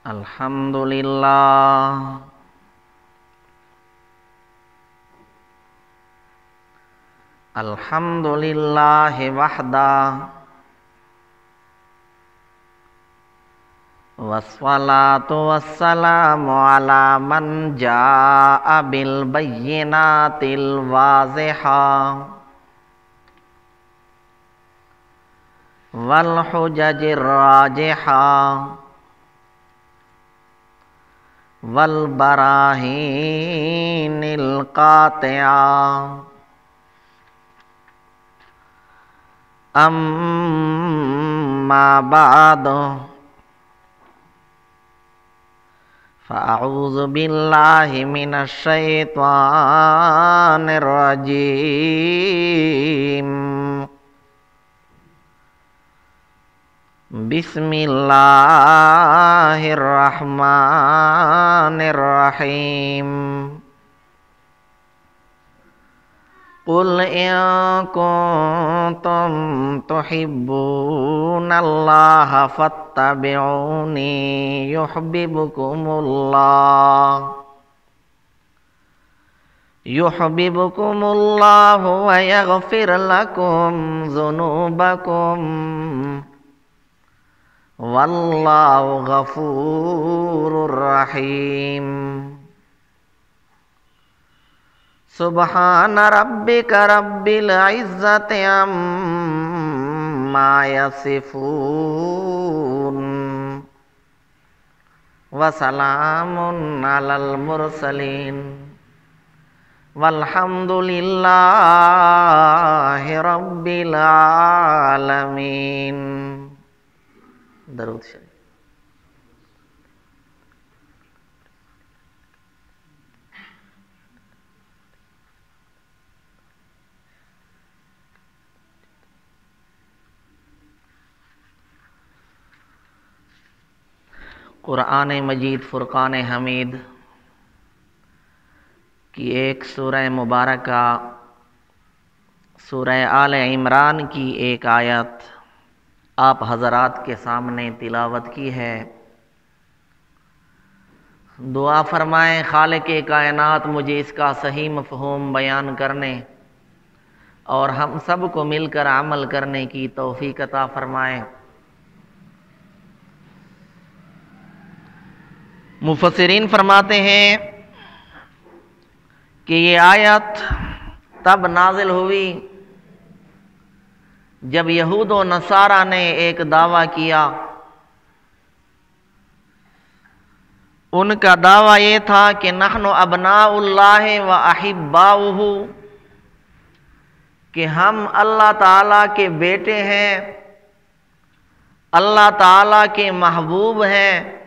الحمدللہ الحمدللہ وحدہ والصلاة والسلام علی من جاء بالبینات الواضحہ والحجج الراجحہ والبراہین القاطعہ اما بعد فاعوذ باللہ من الشیطان الرجیم بسم اللہ الرحمن الرحیم قل ان کنتم تحبون اللہ فاتبعونی یحببکم اللہ ویغفر لکم ذنوبکم واللہ غفور رحیم سبحان ربک رب العزت عما یصفون وسلام علی المرسلین والحمد للہ رب العالمین۔ درود شریف۔ قرآن مجید فرقان حمید کی ایک سورہ مبارکہ سورہ آل عمران کی ایک آیت آپ حضرات کے سامنے تلاوت کی ہے۔ دعا فرمائیں خالق کائنات مجھے اس کا صحیح مفہوم بیان کرنے اور ہم سب کو مل کر عمل کرنے کی توفیق عطا فرمائیں۔ مفسرین فرماتے ہیں کہ یہ آیت تب نازل ہوئی جب یہود و نصارہ نے ایک دعویٰ کیا۔ ان کا دعویٰ یہ تھا کہ نحن ابناء اللہ و احباؤہ، کہ ہم اللہ تعالیٰ کے بیٹے ہیں، اللہ تعالیٰ کے محبوب ہیں۔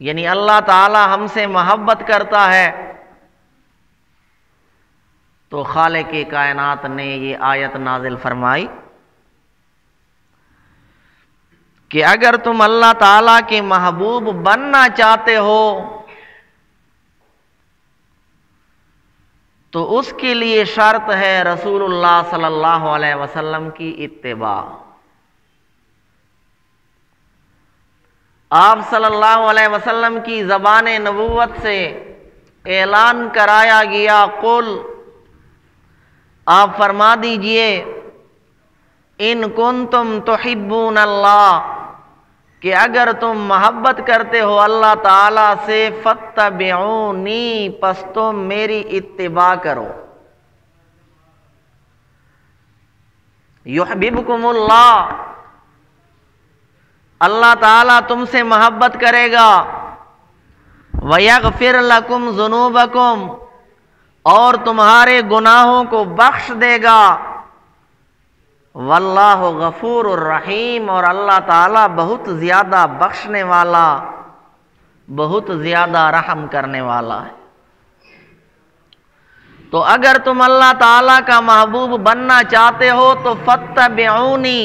یعنی اللہ تعالیٰ ہم سے محبت کرتا ہے۔ تو خالق کائنات نے یہ آیت نازل فرمائی کہ اگر تم اللہ تعالیٰ کے محبوب بننا چاہتے ہو تو اس کے لیے شرط ہے رسول اللہ صلی اللہ علیہ وسلم کی اتباع۔ آپ صلی اللہ علیہ وسلم کی زبان نبوت سے اعلان کرایا گیا، قل، آپ فرما دیجئے، ان کنتم تحبون اللہ، کہ اگر تم محبت کرتے ہو اللہ تعالیٰ سے، فاتبعونی، پس تم میری اتباع کرو، یحببکم اللہ، اللہ تعالیٰ تم سے محبت کرے گا، وَيَغْفِرْ لَكُمْ ذُنُوبَكُمْ، اور تمہارے گناہوں کو بخش دے گا، واللہ غفور الرحیم، اور اللہ تعالیٰ بہت زیادہ بخشنے والا، بہت زیادہ رحم کرنے والا ہے۔ تو اگر تم اللہ تعالیٰ کا محبوب بننا چاہتے ہو تو فاتبعونی،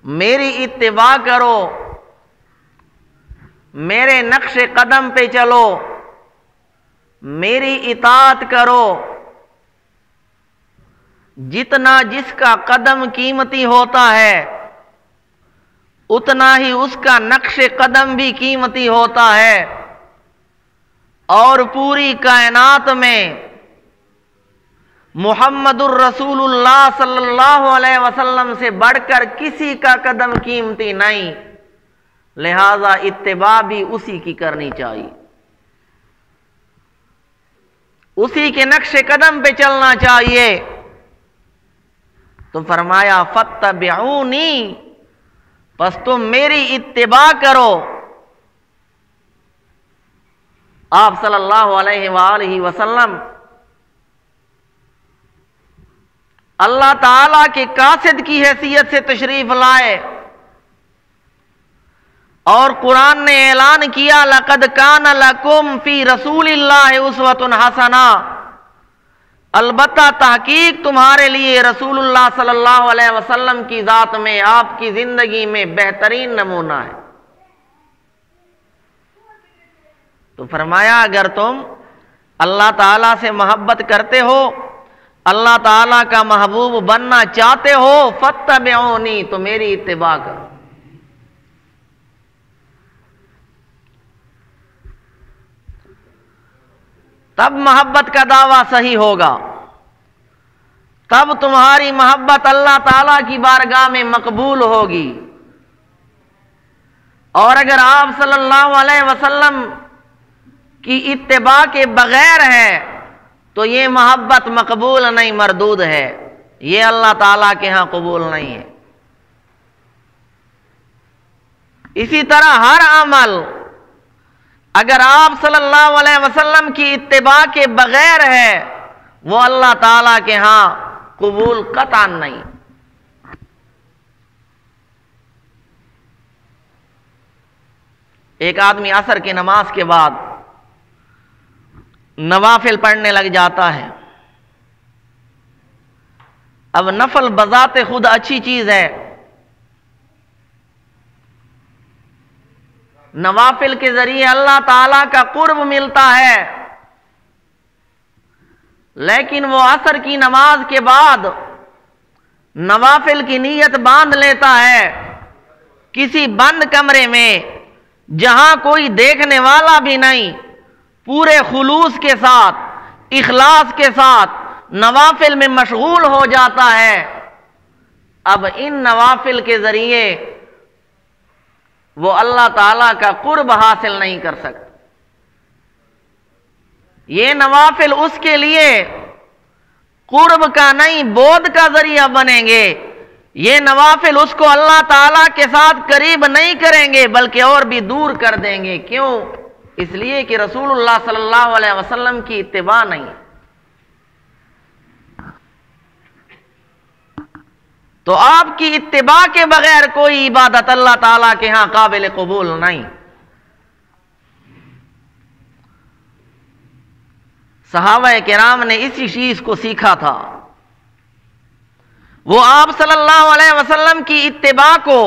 میری اتباع کرو، میرے نقش قدم پہ چلو، میری اطاعت کرو، جتنا جس کا قدم قیمتی ہوتا ہے اتنا ہی اس کا نقش قدم بھی قیمتی ہوتا ہے، اور پوری کائنات میں محمد الرسول اللہ صلی اللہ علیہ وسلم سے بڑھ کر کسی کا قدم قیمتی نہیں، لہذا اتباع بھی اسی کی کرنی چاہیے، اسی کے نقش قدم پہ چلنا چاہیے۔ تو فرمایا فاتبعونی، پس تم میری اتباع کرو۔ آپ صلی اللہ علیہ وآلہ وسلم اللہ تعالی کے قاصد کی حیثیت سے تشریف لائے، اور قرآن نے اعلان کیا لَقَدْ كَانَ لَكُمْ فِي رَسُولِ اللَّهِ أُسْوَةٌ حَسَنَةٌ، البتہ تحقیق تمہارے لیے رسول اللہ صلی اللہ علیہ وسلم کی ذات میں، آپ کی زندگی میں بہترین نمونہ ہے۔ تو فرمایا اگر تم اللہ تعالیٰ سے محبت کرتے ہو، اللہ تعالیٰ کا محبوب بننا چاہتے ہو، فاتبعونی، تو میری اتباع کرو۔ تب محبت کا دعویٰ صحیح ہوگا، تب تمہاری محبت اللہ تعالیٰ کی بارگاہ میں مقبول ہوگی۔ اور اگر آپ صلی اللہ علیہ وسلم کی اتباع کے بغیر ہے تو یہ محبت مقبول نہیں، مردود ہے، یہ اللہ تعالیٰ کے ہاں قبول نہیں ہے۔ اسی طرح ہر عمل اگر آپ صلی اللہ علیہ وسلم کی اتباع کے بغیر ہے وہ اللہ تعالیٰ کے ہاں قبول قطعا نہیں۔ ایک آدمی عصر کی نماز کے بعد نوافل پڑھنے لگ جاتا ہے۔ اب نفل بذات خود اچھی چیز ہے، نوافل کے ذریعے اللہ تعالیٰ کا قرب ملتا ہے، لیکن وہ عصر کی نماز کے بعد نوافل کی نیت باندھ لیتا ہے کسی بند کمرے میں جہاں کوئی دیکھنے والا بھی نہیں، پورے خلوص کے ساتھ، اخلاص کے ساتھ نوافل میں مشغول ہو جاتا ہے۔ اب ان نوافل کے ذریعے وہ اللہ تعالیٰ کا قرب حاصل نہیں کر سکتا۔ یہ نوافل اس کے لیے قرب کا نہیں، بود کا ذریعہ بنیں گے۔ یہ نوافل اس کو اللہ تعالیٰ کے ساتھ قریب نہیں کریں گے بلکہ اور بھی دور کر دیں گے۔ کیوں؟ اس لیے کہ رسول اللہ صلی اللہ علیہ وسلم کی اتباع نہیں۔ تو آپ کی اتباع کے بغیر کوئی عبادت اللہ تعالیٰ کے ہاں قابل قبول نہیں۔ صحابہ کرام نے اسی چیز کو سیکھا تھا، وہ آپ صلی اللہ علیہ وسلم کی اتباع کو،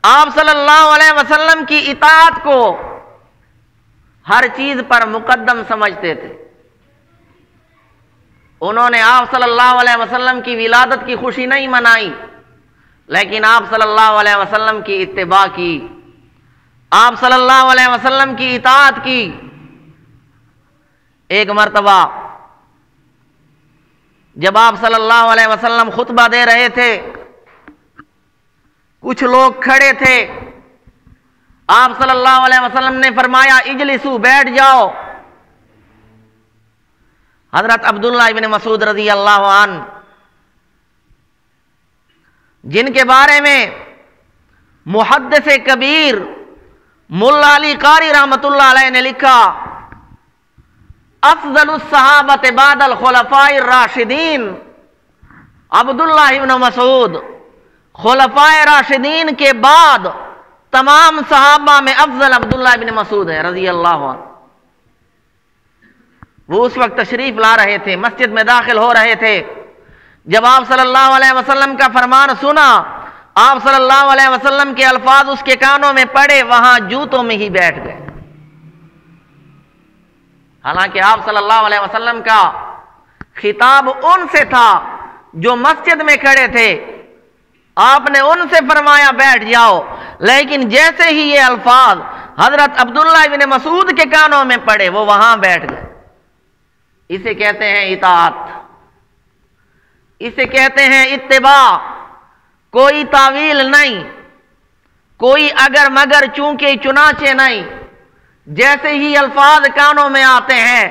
آپ صلی اللہ علیہ وسلم کی اطاعت کو ہر چیز پر مقدم سمجھتے تھے۔ انہوں نے آپ صلی اللہ علیہ وسلم کی ولادت کی خوشی نہیں منائی، لیکن آپ صلی اللہ علیہ وسلم کی اتباع کی، آپ صلی اللہ علیہ وسلم کی اطاعت کی۔ ایک مرتبہ جب آپ صلی اللہ علیہ وسلم خطبہ دے رہے تھے، کچھ لوگ کھڑے تھے، آپ صلی اللہ علیہ وسلم نے فرمایا اجلسو، بیٹھ جاؤ۔ حضرت عبداللہ ابن مسعود رضی اللہ عنہ، جن کے بارے میں محدث کبیر ملا علی قاری رحمت اللہ علیہ نے لکھا افضل الصحابۃ بعد الخلفاء الراشدین، عبداللہ ابن مسعود خلفاء راشدین کے بعد تمام صحابہ میں افضل عبداللہ ابن مسعود ہے رضی اللہ عنہ۔ وہ اس وقت تشریف لا رہے تھے، مسجد میں داخل ہو رہے تھے، جب آپ صلی اللہ علیہ وسلم کا فرمان سنا، آپ صلی اللہ علیہ وسلم کے الفاظ اس کے کانوں میں پڑے، وہاں جوتوں میں ہی بیٹھ گئے۔ حالانکہ آپ صلی اللہ علیہ وسلم کا خطاب ان سے تھا جو مسجد میں کھڑے تھے، آپ نے ان سے فرمایا بیٹھ جاؤ، لیکن جیسے ہی یہ الفاظ حضرت عبداللہ بن مسعود کے کانوں میں پڑے وہ وہاں بیٹھ گئے۔ اسے کہتے ہیں اطاعت، اسے کہتے ہیں اتباع، کوئی تعویل نہیں، کوئی اگر مگر چونکہ چنانچہ نہیں، جیسے ہی الفاظ کانوں میں آتے ہیں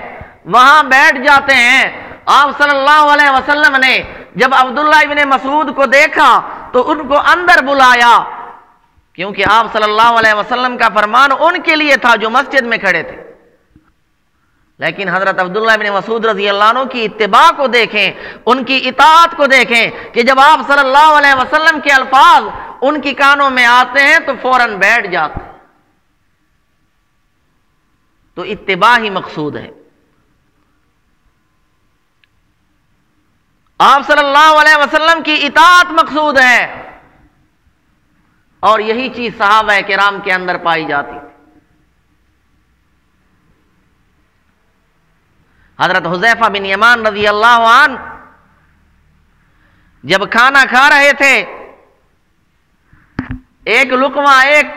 وہاں بیٹھ جاتے ہیں۔ آپ صلی اللہ علیہ وسلم نے جب عبداللہ بن مسعود کو دیکھا تو ان کو اندر بلایا، کیونکہ آپ صلی اللہ علیہ وسلم کا فرمان ان کے لیے تھا جو مسجد میں کھڑے تھے، لیکن حضرت عبداللہ بن مسعود رضی اللہ عنہ کی اتباع کو دیکھیں، ان کی اطاعت کو دیکھیں کہ جب آپ صلی اللہ علیہ وسلم کے الفاظ ان کی کانوں میں آتے ہیں تو فوراً بیٹھ جاتے ہیں۔ تو اتباع ہی مقصود ہے۔ آپ صلی اللہ علیہ وسلم کی اطاعت مقصود ہے، اور یہی چیز صحابہ کرام کے اندر پائی جاتی تھی۔ حضرت حذیفہ بن یمان رضی اللہ عنہ جب کھانا کھا رہے تھے، ایک لقمہ، ایک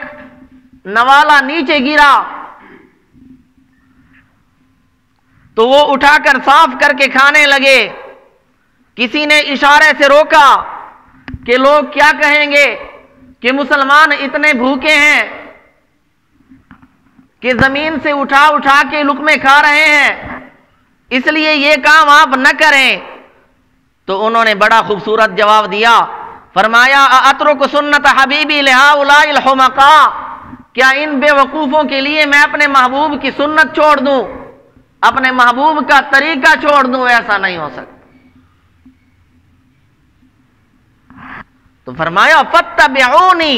نوالا نیچے گرا تو وہ اٹھا کر صاف کر کے کھانے لگے۔ کسی نے اشارے سے روکا کہ لوگ کیا کہیں گے کہ مسلمان اتنے بھوکے ہیں کہ زمین سے اٹھا اٹھا کے لقمے کھا رہے ہیں، اس لیے یہ کام آپ نہ کریں۔ تو انہوں نے بڑا خوبصورت جواب دیا، فرمایا اترک سنت حبیبی لہؤلاء الحمقاء، کیا ان بے وقوفوں کے لیے میں اپنے محبوب کی سنت چھوڑ دوں، اپنے محبوب کا طریقہ چھوڑ دوں؟ ایسا نہیں ہو سکتا۔ تو فرمایا فاتبعونی،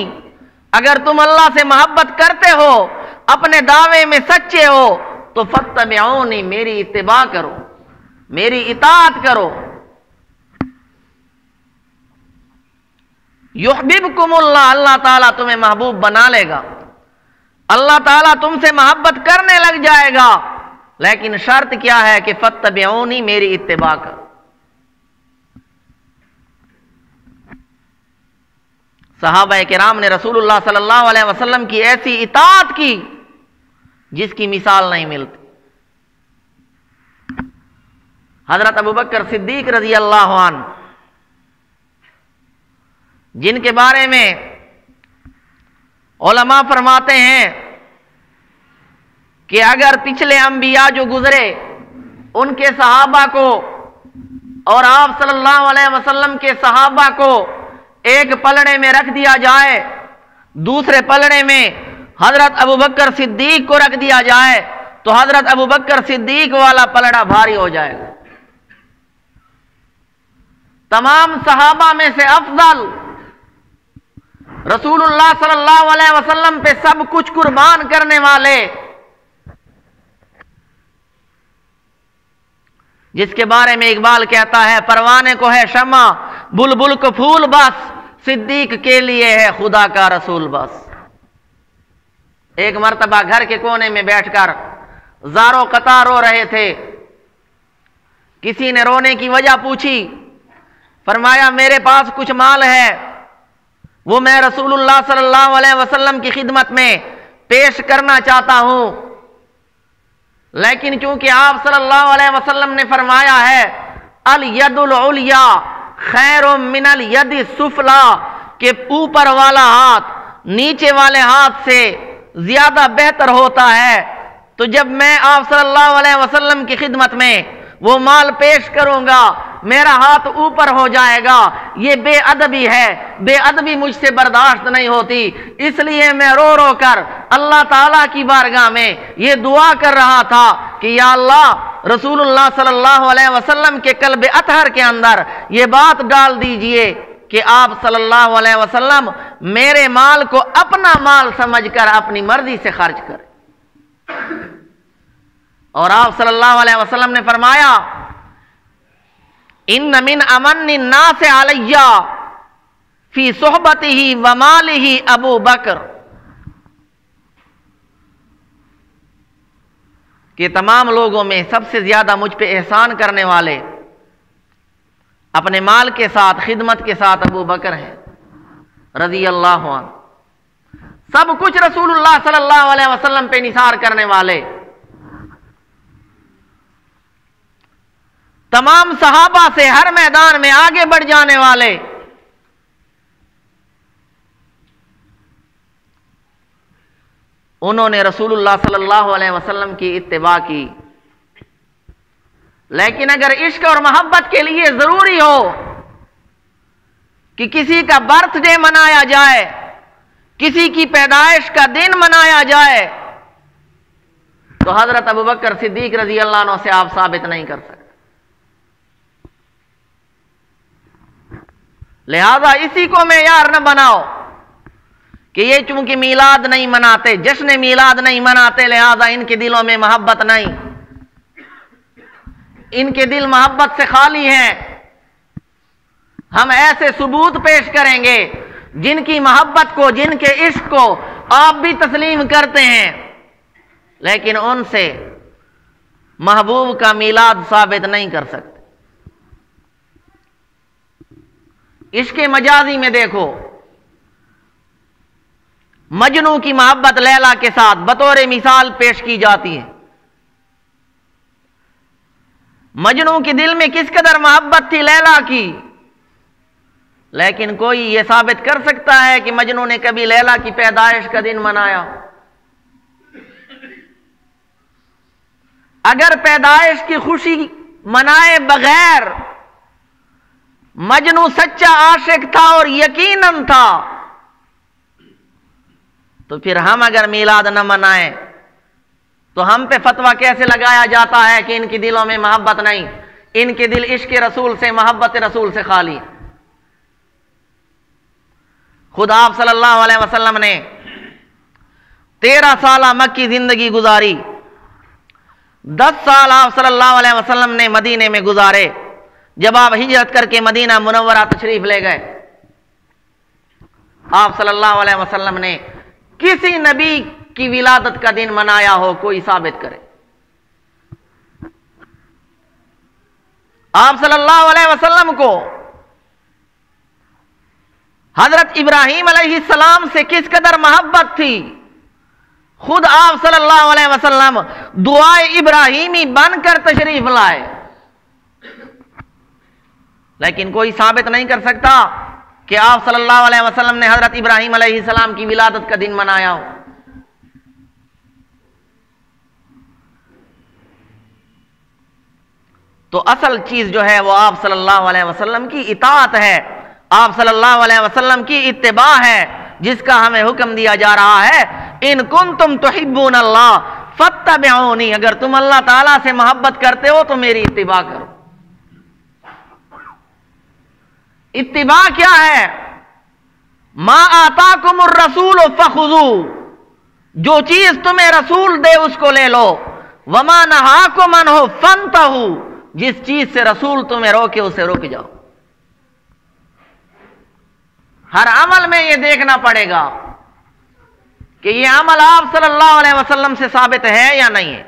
اگر تم اللہ سے محبت کرتے ہو، اپنے دعوے میں سچے ہو، تو فاتبعونی، میری اتباع کرو، میری اطاعت کرو۔ یحببکم اللہ، اللہ تعالیٰ تمہیں محبوب بنا لے گا، اللہ تعالیٰ تم سے محبت کرنے لگ جائے گا، لیکن شرط کیا ہے کہ فاتبعونی، میری اتباع کرو۔ صحابہ کرام نے رسول اللہ صلی اللہ علیہ وسلم کی ایسی اطاعت کی جس کی مثال نہیں ملتی۔ حضرت ابوبکر صدیق رضی اللہ عنہ، جن کے بارے میں علماء فرماتے ہیں کہ اگر پچھلے انبیاء جو گزرے ان کے صحابہ کو اور آپ صلی اللہ علیہ وسلم کے صحابہ کو ایک پلڑے میں رکھ دیا جائے، دوسرے پلڑے میں حضرت ابوبکر صدیق کو رکھ دیا جائے تو حضرت ابوبکر صدیق والا پلڑا بھاری ہو جائے گا۔ تمام صحابہ میں سے افضل، رسول اللہ صلی اللہ علیہ وسلم پہ سب کچھ قربان کرنے والے، جس کے بارے میں اقبال کہتا ہے پروانے کو ہے شمع، بلبل کو پھول بس، صدیق کے لیے ہے خدا کا رسول بس۔ ایک مرتبہ گھر کے کونے میں بیٹھ کر زارو قطار رو رہے تھے، کسی نے رونے کی وجہ پوچھی، فرمایا میرے پاس کچھ مال ہے، وہ میں رسول اللہ صلی اللہ علیہ وسلم کی خدمت میں پیش کرنا چاہتا ہوں، لیکن چونکہ آپ صلی اللہ علیہ وسلم نے فرمایا ہے الید العلیا خیر من الید السفلی، کہ اوپر والا ہاتھ نیچے والے ہاتھ سے زیادہ بہتر ہوتا ہے، تو جب میں آپ صلی اللہ علیہ وسلم کی خدمت میں وہ مال پیش کروں گا میرا ہاتھ اوپر ہو جائے گا، یہ بے ادبی ہے، بے ادبی مجھ سے برداشت نہیں ہوتی، اس لیے میں رو رو کر اللہ تعالیٰ کی بارگاہ میں یہ دعا کر رہا تھا کہ یا اللہ رسول اللہ صلی اللہ علیہ وسلم کے قلب اطہر کے اندر یہ بات ڈال دیجئے کہ آپ صلی اللہ علیہ وسلم میرے مال کو اپنا مال سمجھ کر اپنی مرضی سے خرچ کریں۔ اور آپ صلی اللہ علیہ وسلم نے فرمایا ان من امن الناس علی فی صحبتہ و مالہ ابو بکر، کہ تمام لوگوں میں سب سے زیادہ مجھ پہ احسان کرنے والے اپنے مال کے ساتھ خدمت کے ساتھ ابو بکر ہیں رضی اللہ عنہ، سب کچھ رسول اللہ صلی اللہ علیہ وسلم پہ نثار کرنے والے، تمام صحابہ سے ہر میدان میں آگے بڑھ جانے والے، انہوں نے رسول اللہ صلی اللہ علیہ وسلم کی اتباع کی۔ لیکن اگر عشق اور محبت کے لیے ضروری ہو کہ کسی کا برتھ ڈے منایا جائے، کسی کی پیدائش کا دن منایا جائے، تو حضرت ابوبکر صدیق رضی اللہ عنہ سے آپ ثابت نہیں کر سکتے۔ لہذا اسی کو معیار نہ بناؤ کہ یہ چونکہ میلاد نہیں مناتے، جشن میلاد نہیں مناتے، لہذا ان کے دلوں میں محبت نہیں، ان کے دل محبت سے خالی ہیں۔ ہم ایسے ثبوت پیش کریں گے جن کی محبت کو، جن کے عشق کو آپ بھی تسلیم کرتے ہیں، لیکن ان سے محبوب کا میلاد ثابت نہیں کر سکتے۔ عشق مجازی میں دیکھو، مجنوں کی محبت لیلا کے ساتھ بطور مثال پیش کی جاتی ہے۔ مجنوں کے دل میں کس قدر محبت تھی لیلا کی، لیکن کوئی یہ ثابت کر سکتا ہے کہ مجنوں نے کبھی لیلا کی پیدائش کا دن منایا؟ اگر پیدائش کی خوشی منائے بغیر مجنوں سچا عاشق تھا اور یقیناً تھا، تو پھر ہم اگر میلاد نہ منائیں تو ہم پہ فتویٰ کیسے لگایا جاتا ہے کہ ان کے دلوں میں محبت نہیں، ان کے دل عشق رسول سے، محبت رسول سے خالی؟ خود آپ صلی اللہ علیہ وسلم نے 13 سالہ مکی زندگی گزاری، 10 سال آپ صلی اللہ علیہ وسلم نے مدینے میں گزارے۔ جب آپ ہجرت کر کے مدینہ منورہ تشریف لے گئے، آپ صلی اللہ علیہ وسلم نے کسی نبی کی ولادت کا دن منایا ہو، کوئی ثابت کرے؟ آپ صلی اللہ علیہ وسلم کو حضرت ابراہیم علیہ السلام سے کس قدر محبت تھی، خود آپ صلی اللہ علیہ وسلم دعائے ابراہیمی بن کر تشریف لائے، لیکن کوئی ثابت نہیں کر سکتا کہ آپ صلی اللہ علیہ وسلم نے حضرت ابراہیم علیہ السلام کی ولادت کا دن منایا ہو۔ تو اصل چیز جو ہے وہ آپ صلی اللہ علیہ وسلم کی اطاعت ہے، آپ صلی اللہ علیہ وسلم کی اتباع ہے، جس کا ہمیں حکم دیا جا رہا ہے ان کنتم تحبون اللہ فاتبعونی، اگر تم اللہ تعالیٰ سے محبت کرتے ہو تو میری اتباع کرو۔ اتباع کیا ہے؟ ما آتاکم الرسول فخذوا، جو چیز تمہیں رسول دے اس کو لے لو، وما نہاکم عنہ فانتہوا، جس چیز سے رسول تمہیں روکے اسے رک جاؤ۔ ہر عمل میں یہ دیکھنا پڑے گا کہ یہ عمل آپ صلی اللہ علیہ وسلم سے ثابت ہے یا نہیں ہے۔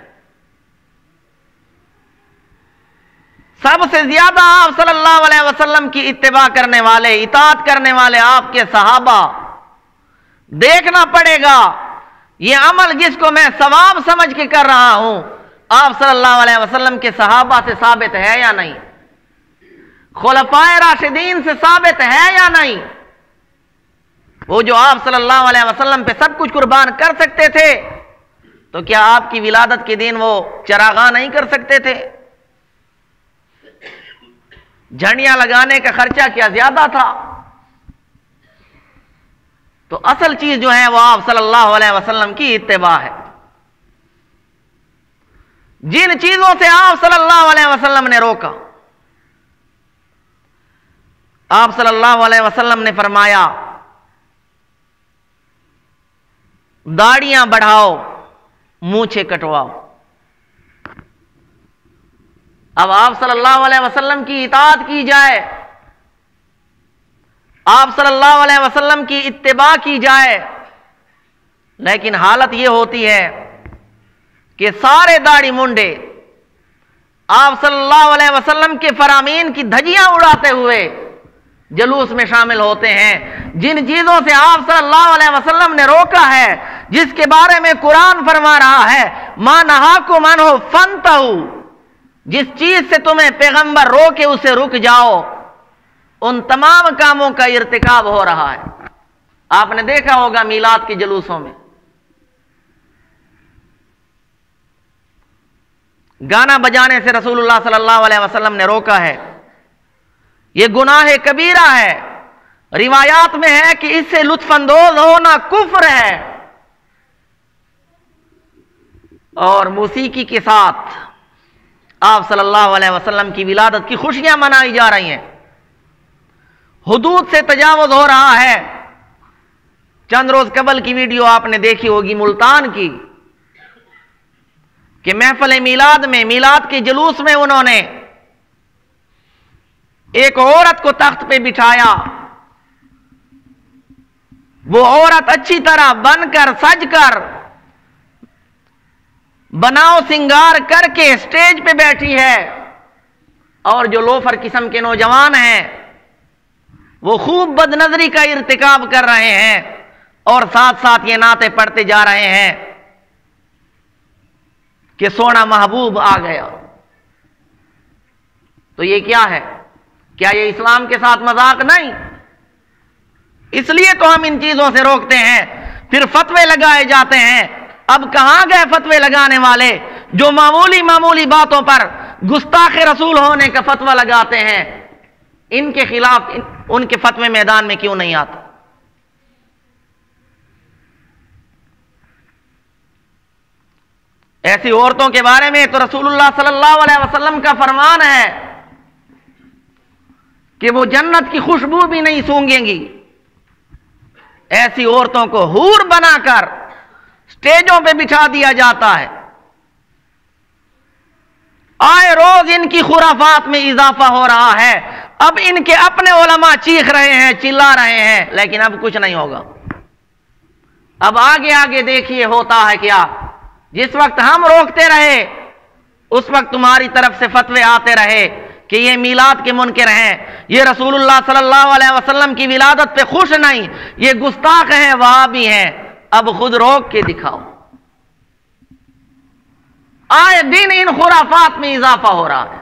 سب سے زیادہ آپ صلی اللہ علیہ وسلم کی اتباع کرنے والے، اطاعت کرنے والے آپ کے صحابہ، دیکھنا پڑے گا یہ عمل جس کو میں ثواب سمجھ کے کر رہا ہوں آپ صلی اللہ علیہ وسلم کے صحابہ سے ثابت ہے یا نہیں، خلفائے راشدین سے ثابت ہے یا نہیں۔ وہ جو آپ صلی اللہ علیہ وسلم پہ سب کچھ قربان کر سکتے تھے، تو کیا آپ کی ولادت کے دن وہ چراغاں نہیں کر سکتے تھے؟ جھنڈیاں لگانے کا خرچہ کیا زیادہ تھا؟ تو اصل چیز جو ہے وہ آپ صلی اللہ علیہ وسلم کی اتباع ہے۔ جن چیزوں سے آپ صلی اللہ علیہ وسلم نے روکا، آپ صلی اللہ علیہ وسلم نے فرمایا داڑیاں بڑھاؤ، مونچھیں کٹواؤ۔ اب آپ صلی اللہ علیہ وسلم کی اطاعت کی جائے، آپ صلی اللہ علیہ وسلم کی اتباع کی جائے، لیکن حالت یہ ہوتی ہے کہ سارے داڑھی منڈے آپ صلی اللہ علیہ وسلم کے فرامین کی دھجیاں اڑاتے ہوئے جلوس میں شامل ہوتے ہیں۔ جن چیزوں سے آپ صلی اللہ علیہ وسلم نے روکا ہے، جس کے بارے میں قرآن فرما رہا ہے مَا نَهَاكُمْ عَنْهُ فَانْتَهُوا، جس چیز سے تمہیں پیغمبر روکے اسے رک جاؤ، ان تمام کاموں کا ارتکاب ہو رہا ہے۔ آپ نے دیکھا ہوگا میلاد کے جلوسوں میں گانا بجانے سے رسول اللہ صلی اللہ علیہ وسلم نے روکا ہے۔ یہ گناہ کبیرہ ہے۔ روایات میں ہے کہ اس سے لطف اندوز ہونا کفر ہے، اور موسیقی کے ساتھ آپ صلی اللہ علیہ وسلم کی ولادت کی خوشیاں منائی جا رہی ہیں۔ حدود سے تجاوز ہو رہا ہے۔ چند روز قبل کی ویڈیو آپ نے دیکھی ہوگی ملتان کی، کہ محفل میلاد میں، میلاد کے جلوس میں انہوں نے ایک عورت کو تخت پہ بٹھایا۔ وہ عورت اچھی طرح بن کر، سج کر، بناؤ سنگار کر کے اسٹیج پہ بیٹھی ہے، اور جو لوفر قسم کے نوجوان ہیں وہ خوب بد نظری کا ارتکاب کر رہے ہیں، اور ساتھ ساتھ یہ نعتیں پڑھتے جا رہے ہیں کہ سونا محبوب آ گیا۔ تو یہ کیا ہے؟ کیا یہ اسلام کے ساتھ مذاق نہیں؟ اس لیے تو ہم ان چیزوں سے روکتے ہیں۔ پھر فتوے لگائے جاتے ہیں۔ اب کہاں گئے فتوے لگانے والے جو معمولی باتوں پر گستاخ رسول ہونے کا فتویٰ لگاتے ہیں؟ ان کے خلاف ان کے فتوے میدان میں کیوں نہیں آتا؟ ایسی عورتوں کے بارے میں تو رسول اللہ صلی اللہ علیہ وسلم کا فرمان ہے کہ وہ جنت کی خوشبو بھی نہیں سونگیں گی۔ ایسی عورتوں کو حور بنا کر سٹیجوں پہ بٹھا دیا جاتا ہے۔ آئے روز ان کی خرافات میں اضافہ ہو رہا ہے۔ اب ان کے اپنے علماء چیخ رہے ہیں، چلا رہے ہیں، لیکن اب کچھ نہیں ہوگا۔ اب آگے دیکھیے ہوتا ہے کیا۔ جس وقت ہم روکتے رہے اس وقت تمہاری طرف سے فتوے آتے رہے کہ یہ میلاد کے منکر ہیں، یہ رسول اللہ صلی اللہ علیہ وسلم کی ولادت پہ خوش نہیں، یہ گستاخ ہیں، وہابی ہیں۔ اب خود روک کے دکھاؤ۔ آئے دن ان خرافات میں اضافہ ہو رہا ہے،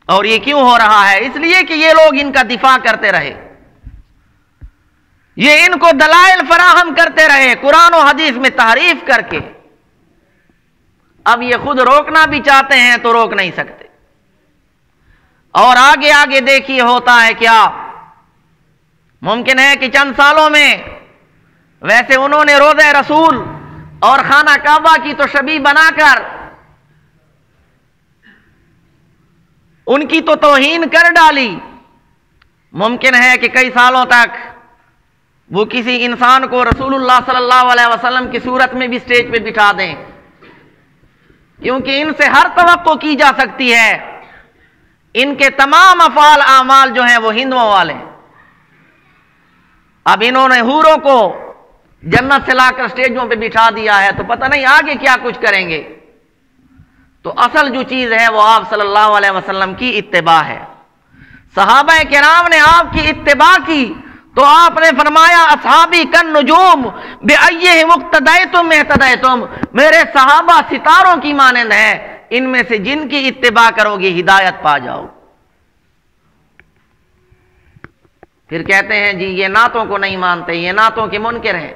اور یہ کیوں ہو رہا ہے؟ اس لیے کہ یہ لوگ ان کا دفاع کرتے رہے، یہ ان کو دلائل فراہم کرتے رہے قرآن و حدیث میں تحریف کر کے۔ اب یہ خود روکنا بھی چاہتے ہیں تو روک نہیں سکتے۔ اور آگے دیکھیے ہوتا ہے کیا۔ ممکن ہے کہ چند سالوں میں، ویسے انہوں نے روضہ رسول اور خانہ کعبہ کی تو شبیہ بنا کر ان کی تو توہین کر ڈالی، ممکن ہے کہ کئی سالوں تک وہ کسی انسان کو رسول اللہ صلی اللہ علیہ وسلم کی صورت میں بھی سٹیج پہ بٹھا دیں، کیونکہ ان سے ہر توقع کی جا سکتی ہے۔ ان کے تمام افعال اعمال جو ہیں وہ ہندوؤں والے ہیں۔ اب انہوں نے حوروں کو جنت سے لا کر سٹیجوں پہ بٹھا دیا ہے، تو پتہ نہیں آگے کیا کچھ کریں گے۔ تو اصل جو چیز ہے وہ آپ صلی اللہ علیہ وسلم کی اتباع ہے۔ صحابہ کرام نے آپ کی اتباع کی تو آپ نے فرمایا اصحابی کن نجوم بأیہم اقتدیتم اہتدیتم، میرے صحابہ ستاروں کی مانند ہیں، ان میں سے جن کی اتباع کرو گے ہدایت پا جاؤ۔ پھر کہتے ہیں جی یہ نعتوں کو نہیں مانتے، یہ نعتوں کے منکر ہیں۔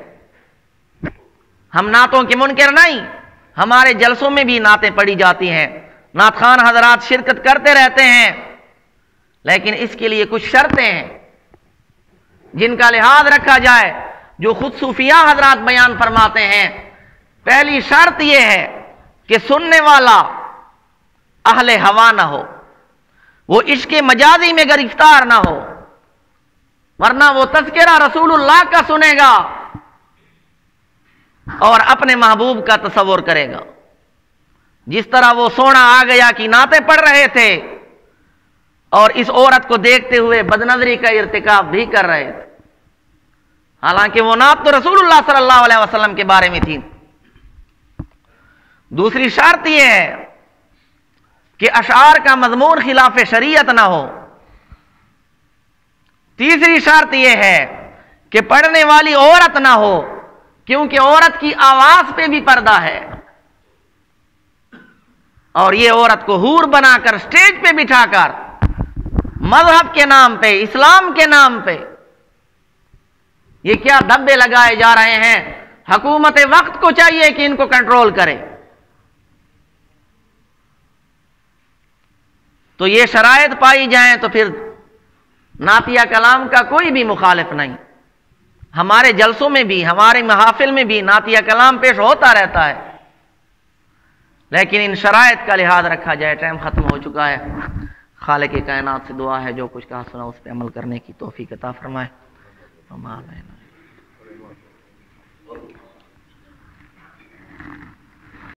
ہم نعتوں کے منکر نہیں، ہمارے جلسوں میں بھی نعتیں پڑھی جاتی ہیں، نعت خوان حضرات شرکت کرتے رہتے ہیں، لیکن اس کے لیے کچھ شرطیں ہیں جن کا لحاظ رکھا جائے، جو خود صوفیاء حضرات بیان فرماتے ہیں۔ پہلی شرط یہ ہے کہ سننے والا اہل ہوا نہ ہو، وہ عشق مجازی میں گرفتار نہ ہو، ورنہ وہ تذکرہ رسول اللہ کا سنے گا اور اپنے محبوب کا تصور کرے گا۔ جس طرح وہ سونا آ گیا کی نعتیں پڑھ رہے تھے اور اس عورت کو دیکھتے ہوئے بدنظری کا ارتکاب بھی کر رہے تھے، حالانکہ وہ نعت تو رسول اللہ صلی اللہ علیہ وسلم کے بارے میں تھی۔ دوسری شرط یہ ہے کہ اشعار کا مضمون خلاف شریعت نہ ہو۔ تیسری شرط یہ ہے کہ پڑھنے والی عورت نہ ہو، کیونکہ عورت کی آواز پہ بھی پردہ ہے، اور یہ عورت کو حور بنا کر سٹیج پہ بٹھا کر مذہب کے نام پہ، اسلام کے نام پہ یہ کیا دھبے لگائے جا رہے ہیں۔ حکومت وقت کو چاہیے کہ ان کو کنٹرول کرے۔ تو یہ شرائط پائی جائیں تو پھر نعتیہ کلام کا کوئی بھی مخالف نہیں۔ ہمارے جلسوں میں بھی، ہمارے محافل میں بھی نعتیہ کلام پیش ہوتا رہتا ہے، لیکن ان شرائط کا لحاظ رکھا جائے۔ ٹائم ختم ہو چکا ہے۔ خالق کائنات سے دعا ہے جو کچھ کہا سنا اس پہ عمل کرنے کی توفیق عطا فرمائے۔